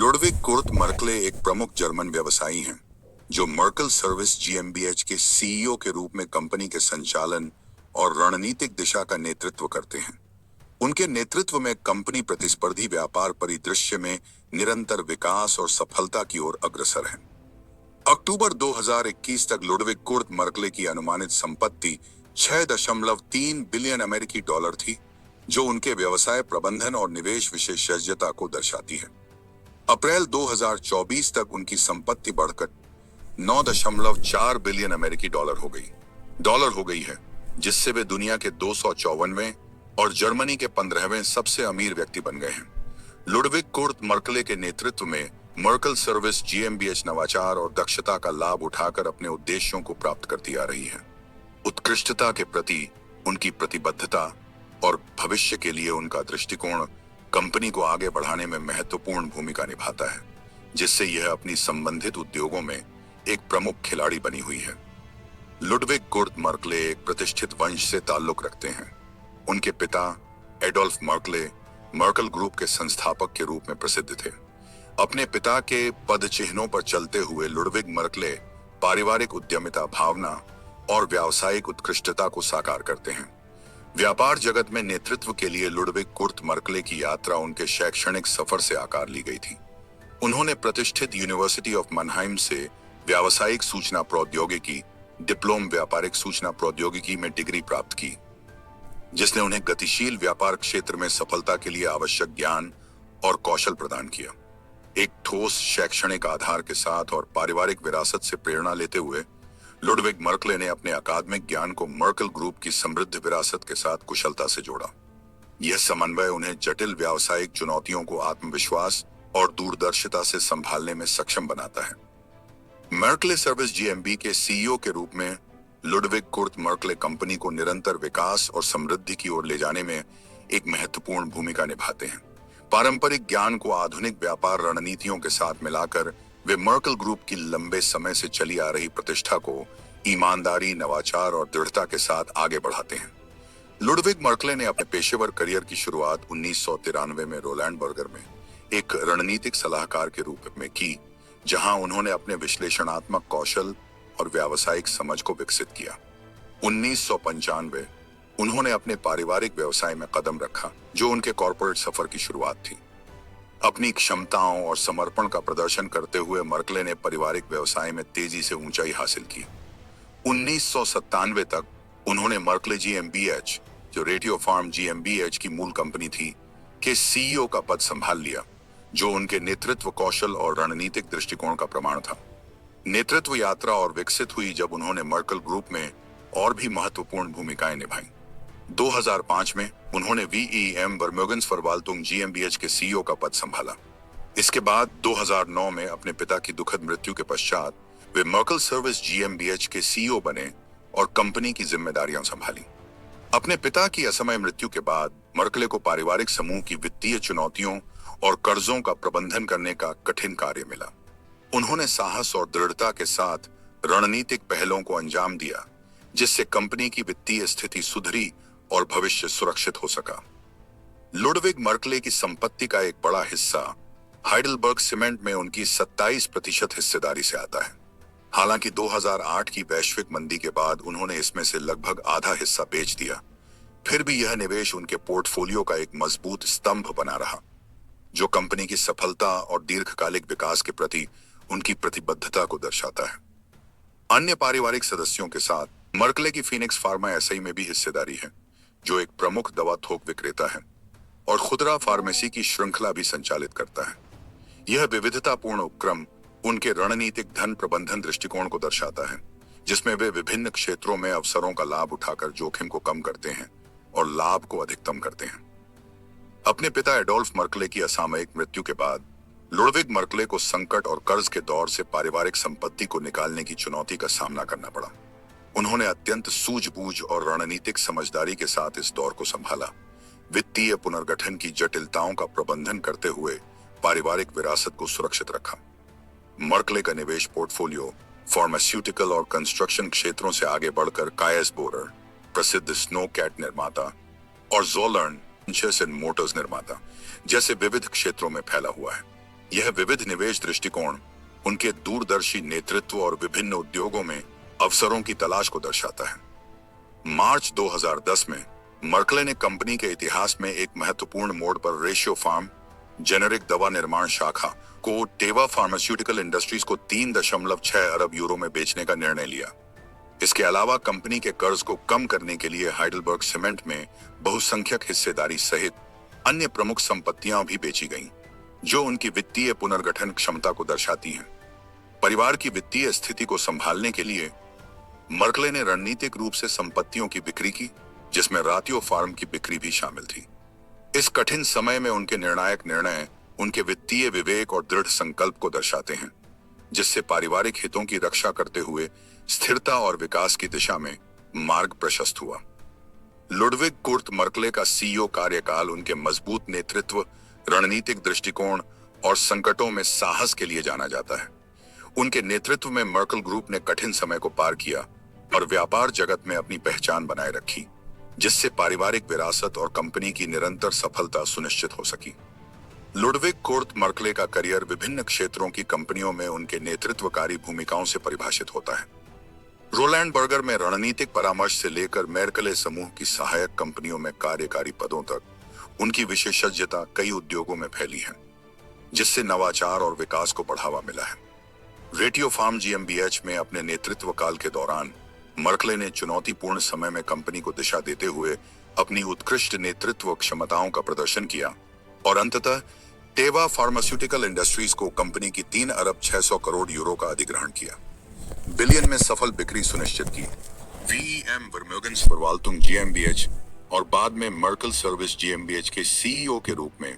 Ludwig Kurt मर्कले एक प्रमुख German व्यवसायी हैं, जो मर्कल सर्विस जीएमबीएच के सीईओ के रूप में कंपनी के संचालन और रणनीतिक दिशा का नेतृत्व करते हैं। उनके नेतृत्व में कंपनी प्रतिस्पर्धी व्यापार परिदृश्य में निरंतर विकास और सफलता की ओर अग्रसर है। अक्टूबर 2021 तक लुडविग कुर्ट मर्कले की अनुमानित संपत्ति 6.3 बिलियन अमेरिकी डॉलर थी, जो उनके व्यवसाय प्रबंधन और निवेश विशेषज्ञता को दर्शाती है। अप्रैल 2024 तक उनकी संपत्ति बढ़कर 9.4 बिलियन अमेरिकी डॉलर हो गई है, जिससे वे दुनिया के 254वें और जर्मनी के 15वें सबसे अमीर व्यक्ति बन गए हैं। लुडविग कुर्ट मर्कले के नेतृत्व में मर्कल सर्विस जीएमबीएच नवाचार और दक्षता का लाभ उठाकर अपने उद्देश्यों को प्राप्त करती आ रही है। उत्कृष्टता के प्रति उनकी प्रतिबद्धता और भविष्य के लिए उनका दृष्टिकोण कंपनी को आगे बढ़ाने में महत्वपूर्ण भूमिका निभाता है, जिससे यह अपनी संबंधित उद्योगों में एक प्रमुख खिलाड़ी बनी हुई है। लुडविग कुर्ट मर्कले एक प्रतिष्ठित वंश से ताल्लुक रखते हैं। उनके पिता एडोल्फ मर्कले मर्कल ग्रुप के संस्थापक के रूप में प्रसिद्ध थे। अपने पिता के पद चिन्हों पर चलते हुए लुडविग मर्कले पारिवारिक उद्यमिता भावना और व्यावसायिक उत्कृष्टता को साकार करते हैं। व्यापार जगत में नेतृत्व के लिए लुडविग कुर्ट मर्कले की यात्रा उनके शैक्षणिक सफर से आकार ली गई थी। उन्होंने प्रतिष्ठित यूनिवर्सिटी ऑफ मनहाइम से व्यावसायिक सूचना प्रौद्योगिकी डिप्लोम व्यापारिक सूचना प्रौद्योगिकी में डिग्री प्राप्त की, जिसने उन्हें गतिशील व्यापार क्षेत्र में सफलता के लिए आवश्यक ज्ञान और कौशल प्रदान किया। एक ठोस शैक्षणिक आधार के साथ और पारिवारिक विरासत से प्रेरणा लेते हुए लुडविग मर्कले ने अपने अकादमिक ज्ञान को मर्कल ग्रुप की समृद्ध विरासत के साथ कुशलता से जोड़ा। यह समन्वय उन्हें जटिल व्यावसायिक चुनौतियों को आत्मविश्वास और दूरदर्शिता से संभालने में सक्षम बनाता है। मर्कले सर्विस जीएमबी के सीईओ के रूप में लुडविग कुर्ट मर्कले कंपनी को निरंतर विकास और समृद्धि की ओर ले जाने में एक महत्वपूर्ण भूमिका निभाते हैं। पारंपरिक ज्ञान को आधुनिक व्यापार रणनीतियों के साथ मिलाकर वे मर्कल ग्रुप की लंबे समय से चली आ रही प्रतिष्ठा को ईमानदारी, नवाचार और दृढ़ता के साथ आगे बढ़ाते हैं। लुडविग मर्कले ने अपने पेशेवर करियर की शुरुआत 1993 में रोलैंड बर्गर में एक रणनीतिक सलाहकार के रूप में की, जहां उन्होंने अपने विश्लेषणात्मक कौशल और व्यावसायिक समझ को विकसित किया। 1995 उन्होंने अपने पारिवारिक व्यवसाय में कदम रखा, जो उनके कॉर्पोरेट सफर की शुरुआत थी। अपनी क्षमताओं और समर्पण का प्रदर्शन करते हुए मर्कले ने पारिवारिक व्यवसाय में तेजी से ऊंचाई हासिल की। 1997 तक उन्होंने मर्कले जीएमबीएच, जो रेडियो फार्म जीएमबीएच की मूल कंपनी थी, के सीईओ का पद संभाल लिया, जो उनके नेतृत्व कौशल और रणनीतिक दृष्टिकोण का प्रमाण था। नेतृत्व यात्रा और विकसित हुई जब उन्होंने मर्कल ग्रुप में और भी महत्वपूर्ण भूमिकाएं निभाई। 2005 में उन्होंने वीईएम वर्मोगेंसफर्वाल्तुंग जीएमबीएच के सीईओ का पद संभाला। इसके बाद 2009 में अपने पिता की दुखद मृत्यु के पश्चात वे मर्कल सर्विस जीएमबीएच के सीईओ बने और कंपनी की जिम्मेदारियां संभाली। अपने पिता की असमय मृत्यु के बाद मर्कले को पारिवारिक समूह की वित्तीय चुनौतियों और कर्जों का प्रबंधन करने का कठिन कार्य मिला। उन्होंने साहस और दृढ़ता के साथ रणनीतिक पहलों को अंजाम दिया, जिससे कंपनी की वित्तीय स्थिति सुधरी और भविष्य सुरक्षित हो सका। लुडविग मर्कले की संपत्ति का एक बड़ा हिस्सा हाइडेलबर्ग सीमेंट में उनकी 27% हिस्सेदारी से आता है। हालांकि 2008 की वैश्विक मंदी के बाद उन्होंने इसमें से लगभग आधा हिस्सा बेच दिया, फिर भी यह निवेश उनके पोर्टफोलियो का एक मजबूत स्तंभ बना रहा, जो कंपनी की सफलता और दीर्घकालिक विकास के प्रति उनकी प्रतिबद्धता को दर्शाता है। अन्य पारिवारिक सदस्यों के साथ मर्कले की फीनिक्स फार्मा एसआई में भी हिस्सेदारी है, जो एक प्रमुख दवा थोक विक्रेता है और खुदरा फार्मेसी की श्रृंखला भी संचालित करता है। यह विविधतापूर्ण उपक्रम उनके रणनीतिक धन प्रबंधन दृष्टिकोण को दर्शाता है, जिसमें वे विभिन्न क्षेत्रों में अवसरों का लाभ उठाकर जोखिम को कम करते हैं और लाभ को अधिकतम करते हैं। अपने पिता एडोल्फ मर्कले की असामयिक मृत्यु के बाद लुडविग मर्कले को संकट और कर्ज के दौर से पारिवारिक संपत्ति को निकालने की चुनौती का सामना करना पड़ा। उन्होंने अत्यंत सूझबूझ और रणनीतिक समझदारी के साथ इस दौर को संभाला, वित्तीय पुनर्गठन की जटिलताओं का प्रबंधन करते हुए पारिवारिक विरासत को सुरक्षित रखा। मर्कले का निवेश पोर्टफोलियो फार्मास्यूटिकल और कंस्ट्रक्शन क्षेत्रों से आगे बढ़कर कायस बोरर, प्रसिद्ध स्नो कैट निर्माता, और जोलर्न मोटर्स निर्माता जैसे विविध क्षेत्रों में फैला हुआ है। यह विविध निवेश दृष्टिकोण उनके दूरदर्शी नेतृत्व और विभिन्न उद्योगों में अवसरों की तलाश को दर्शाता है। मार्च 2010 में मर्कले ने कंपनी के इतिहास में एक महत्वपूर्ण मोड़ पर रेशियो फार्म जेनेरिक दवा निर्माण शाखा को टेवा फार्मास्यूटिकल इंडस्ट्रीज को 3.6 अरब यूरो में बेचने का निर्णय लिया। इसके अलावा कंपनी के कर्ज को कम करने के लिए हाइडेलबर्ग सीमेंट में बहुसंख्यक हिस्सेदारी सहित अन्य प्रमुख संपत्तियां भी बेची गईं, जो उनकी वित्तीय पुनर्गठन क्षमता को दर्शाती हैं। परिवार की वित्तीय स्थिति को संभालने के लिए मर्कले ने रणनीतिक रूप से संपत्तियों की बिक्री की, जिसमें रातियो फार्म की बिक्री भी शामिल थी। इस कठिन समय में उनके निर्णायक निर्णय उनके वित्तीय विवेक और दृढ़ संकल्प को दर्शाते हैं, जिससे पारिवारिक हितों की रक्षा करते हुए स्थिरता और विकास की दिशा में मार्ग प्रशस्त हुआ। लुडविग कुर्ट मर्कले का सीईओ कार्यकाल उनके मजबूत नेतृत्व, रणनीतिक दृष्टिकोण और संकटों में साहस के लिए जाना जाता है। उनके नेतृत्व में मर्कल ग्रुप ने कठिन समय को पार किया और व्यापार जगत में अपनी पहचान बनाए रखी, जिससे पारिवारिक विरासत और कंपनी की निरंतर सफलता सुनिश्चित हो सकी। लुडविग कुर्ट मर्कले का करियर विभिन्न क्षेत्रों की कंपनियों में उनके नेतृत्वकारी भूमिकाओं से परिभाषित होता है। रोलैंड बर्गर में रणनीतिक परामर्श से लेकर मेर्कले समूह की सहायक कंपनियों में कार्यकारी पदों तक उनकी विशेषज्ञता कई उद्योगों में फैली है, जिससे नवाचार और विकास को बढ़ावा मिला है। रेटियो फार्म जीएमबीएच में अपने नेतृत्व काल के दौरान मर्कले ने चुनौतीपूर्ण समय में कंपनी को दिशा देते हुए अपनी उत्कृष्ट नेतृत्व क्षमताओं का प्रदर्शन किया और अंततः टेवा फार्मास्यूटिकल इंडस्ट्रीज को कंपनी की 3 अरब 600 करोड़ यूरो का अधिग्रहण किया, बिलियन में सफल बिक्री सुनिश्चित की। वीईएम वर्मोगन्स वर्वाल्तुंग जीएमबीएच और बाद में मर्कल सर्विस जीएमबीएच के सीईओ के रूप में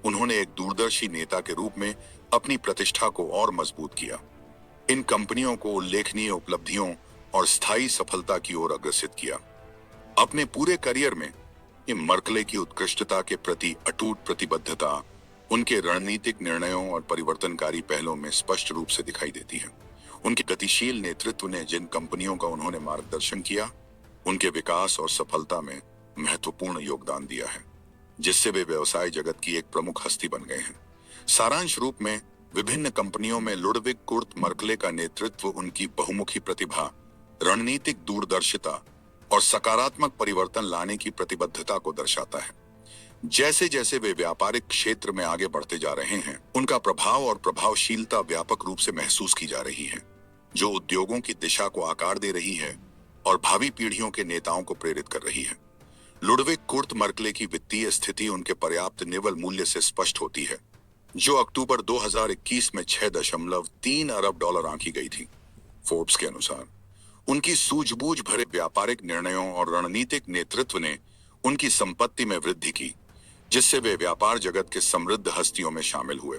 उन्होंने एक दूरदर्शी नेता के रूप में अपनी प्रतिष्ठा को और मजबूत किया। इन कंपनियों को उल्लेखनीय उपलब्धियों और स्थायी सफलता की ओर अग्रसित किया। अपने पूरे करियर में मर्कले की उत्कृष्टता के प्रति अटूट प्रतिबद्धता उनके रणनीतिक निर्णयों और परिवर्तनकारी पहलों में स्पष्ट रूप से दिखाई देती है। उनके गतिशील नेतृत्व ने जिन कंपनियों का उन्होंने मार्गदर्शन किया, उनके विकास और सफलता में महत्वपूर्ण योगदान दिया है, जिससे वे व्यवसाय जगत की एक प्रमुख हस्ती बन गए हैं। सारांश रूप में विभिन्न कंपनियों में लुडविग कुर्ट मर्कले का नेतृत्व उनकी बहुमुखी प्रतिभा, रणनीतिक दूरदर्शिता और सकारात्मक परिवर्तन लाने की प्रतिबद्धता को दर्शाता है। जैसे जैसे वे व्यापारिक क्षेत्र में आगे बढ़ते जा रहे हैं, उनका प्रभाव और प्रभावशीलता व्यापक रूप से महसूस की जा रही है, जो उद्योगों की दिशा को आकार दे रही है और भावी पीढ़ियों के नेताओं को प्रेरित कर रही है। लुडविग कुर्ट मर्कले की वित्तीय स्थिति उनके पर्याप्त निवल मूल्य से स्पष्ट होती है, जो अक्टूबर 2021 में 6.3 अरब डॉलर आंकी गई थी। फोर्ब्स के अनुसार उनकी सूझबूझ भरे व्यापारिक निर्णयों और रणनीतिक नेतृत्व ने उनकी संपत्ति में वृद्धि की, जिससे वे व्यापार जगत के समृद्ध हस्तियों में शामिल हुए।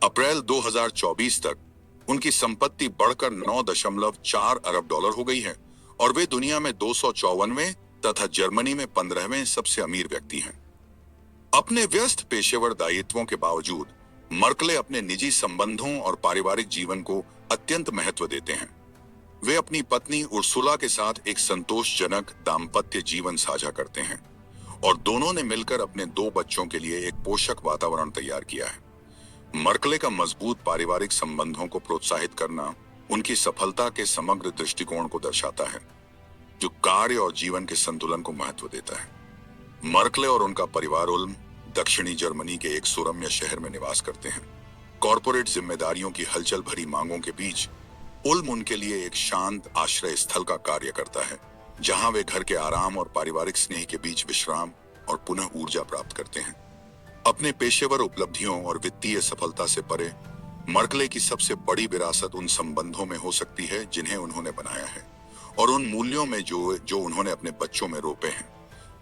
अप्रैल 2024 तक उनकी संपत्ति बढ़कर 9.4 अरब डॉलर हो गई है और वे दुनिया में 254वें तथा जर्मनी में 15वें सबसे अमीर व्यक्ति हैं। अपने व्यस्त पेशेवर दायित्वों के बावजूद मर्कले अपने निजी संबंधों और पारिवारिक जीवन को अत्यंत महत्व देते हैं। वे अपनी पत्नी उर्सुला के साथ एक संतोषजनक दाम्पत्य जीवन साझा करते हैं और दोनों ने मिलकर अपने 2 बच्चों के लिए एक पोषक वातावरण तैयार किया है। मर्कले का मजबूत पारिवारिक संबंधों को प्रोत्साहित करना उनकी सफलता के समग्र दृष्टिकोण को दर्शाता है, जो कार्य और जीवन के संतुलन को महत्व देता है। मर्कले और उनका परिवार उल्म, दक्षिणी जर्मनी के एक सुरम्य शहर में निवास करते हैं। कॉर्पोरेट जिम्मेदारियों की हलचल भरी मांगों के बीच उल्म उनके लिए एक शांत आश्रय स्थल का कार्य करता है, जहां वे घर के आराम और पारिवारिक स्नेह के बीच विश्राम और पुनः ऊर्जा प्राप्त करते हैं। अपने पेशेवर उपलब्धियों और वित्तीय सफलता से परे मर्कले की सबसे बड़ी विरासत उन संबंधों में हो सकती है जिन्हें उन्होंने बनाया है और उन मूल्यों में जो उन्होंने अपने बच्चों में रोपे हैं।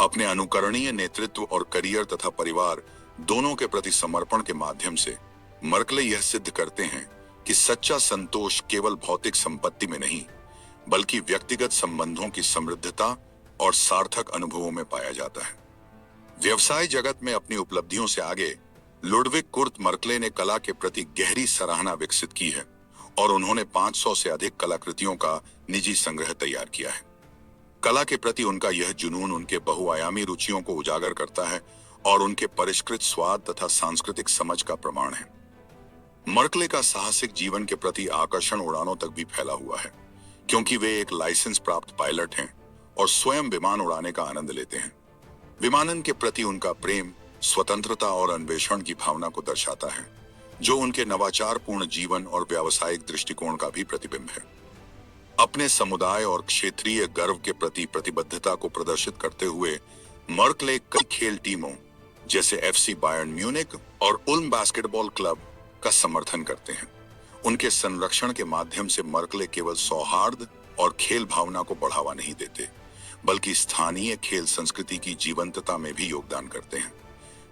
अपने अनुकरणीय नेतृत्व और करियर तथा परिवार दोनों के प्रति समर्पण के माध्यम से मर्कले यह सिद्ध करते हैं कि सच्चा संतोष केवल भौतिक संपत्ति में नहीं, बल्कि व्यक्तिगत संबंधों की समृद्धता और सार्थक अनुभवों में पाया जाता है। व्यवसाय जगत में अपनी उपलब्धियों से आगे लुडविग कुर्ट मर्कले ने कला के प्रति गहरी सराहना विकसित की है और उन्होंने 500 से अधिक कलाकृतियों का निजी संग्रह तैयार किया है। कला के प्रति उनका यह जुनून उनके बहुआयामी रुचियों को उजागर करता है और उनके परिष्कृत स्वाद तथा सांस्कृतिक समझ का प्रमाण है। मर्कले का साहसिक जीवन के प्रति आकर्षण उड़ानों तक भी फैला हुआ है, क्योंकि वे एक लाइसेंस प्राप्त पायलट हैं और स्वयं विमान उड़ाने का आनंद लेते हैं। विमानन के प्रति उनका प्रेम स्वतंत्रता और अन्वेषण की भावना को दर्शाता है, जो उनके नवाचारपूर्ण जीवन और व्यावसायिक दृष्टिकोण का भी प्रतिबिंब है। अपने समुदाय और क्षेत्रीय गर्व के प्रति प्रतिबद्धता को प्रदर्शित करते हुए मर्कले कई खेल टीमों जैसे एफसी बायर्न म्यूनिक और उल्म बास्केटबॉल क्लब का समर्थन करते हैं। उनके संरक्षण के माध्यम से मर्कले केवल सौहार्द और खेल भावना को बढ़ावा नहीं देते, बल्कि स्थानीय खेल संस्कृति की जीवंतता में भी योगदान करते हैं।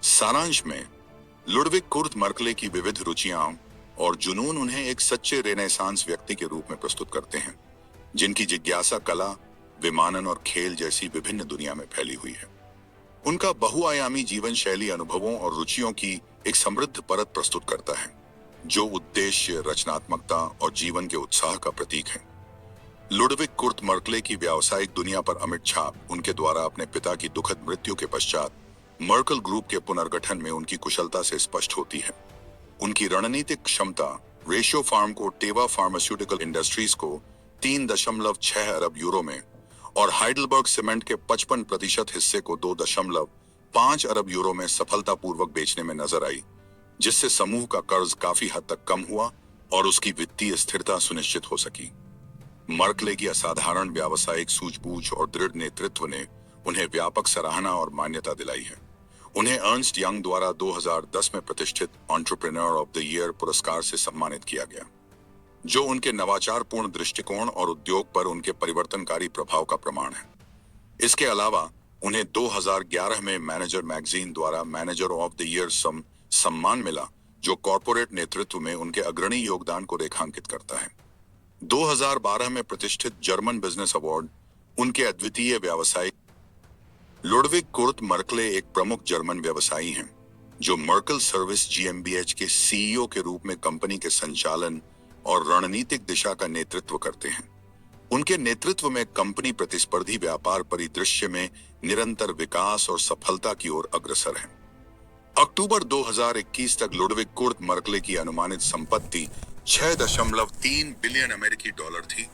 सारांश में, लुडविग कुर्ट मर्कले की विविध रुचियां और जुनून उन्हें एक सच्चे रेनेसांस व्यक्ति के रूप में प्रस्तुत करते हैं, जिनकी जिज्ञासा कला, विमानन और खेल जैसी विभिन्न दुनिया में फैली हुई है। उनका बहुआयामी जीवन शैली अनुभवों और रुचियों की एक समृद्ध परत प्रस्तुत करता है, जो उद्देश्य, रचनात्मकता और जीवन के उत्साह का प्रतीक है। लुडविग कुर्ट मर्कले की व्यावसायिक दुनिया पर अमिट छाप उनके द्वारा अपने पिता की दुखद मृत्यु के पश्चात मर्कल ग्रुप के पुनर्गठन में उनकी कुशलता से स्पष्ट होती है। उनकी रणनीतिक क्षमता रेशियो फार्म को टेवा फार्मास्यूटिकल इंडस्ट्रीज को 3.6 अरब यूरो में और हाइडलबर्ग सीमेंट के 55% हिस्से को 2.5 अरब यूरो में सफलतापूर्वक बेचने में नजर आई, जिससे समूह का कर्ज काफी हद तक कम हुआ और उसकी वित्तीय स्थिरता सुनिश्चित हो सकी। मर्कले की असाधारण व्यावसायिक सूझबूझ और दृढ़ नेतृत्व ने उन्हें व्यापक सराहना और मान्यता दिलाई है। उन्हें अर्नस्ट यंग द्वारा 2010 में प्रतिष्ठित एंटरप्रेन्योर ऑफ द ईयर पुरस्कार से सम्मानित किया गया, जो उनके नवाचारपूर्ण दृष्टिकोण और उद्योग पर उनके परिवर्तनकारी प्रभाव का प्रमाण है। इसके अलावा उन्हें 2011 में मैनेजर मैगजीन द्वारा मैनेजर ऑफ द ईयर सम्मान मिला, जो कॉर्पोरेट नेतृत्व में उनके अग्रणी योगदान को रेखांकित करता है। 2012 में प्रतिष्ठित जर्मन बिजनेस अवार्ड उनके अद्वितीय व्यावसायिक। लुडविग कुर्ट मर्कले एक प्रमुख जर्मन व्यवसायी हैं, जो मर्कल सर्विस जीएमबीएच के सीईओ के रूप में कंपनी के संचालन और रणनीतिक दिशा का नेतृत्व करते हैं। उनके नेतृत्व में कंपनी प्रतिस्पर्धी व्यापार परिदृश्य में निरंतर विकास और सफलता की ओर अग्रसर है। अक्टूबर 2021 तक लुडविग कुर्ट मर्कले की अनुमानित संपत्ति 6.3 बिलियन अमेरिकी डॉलर थी,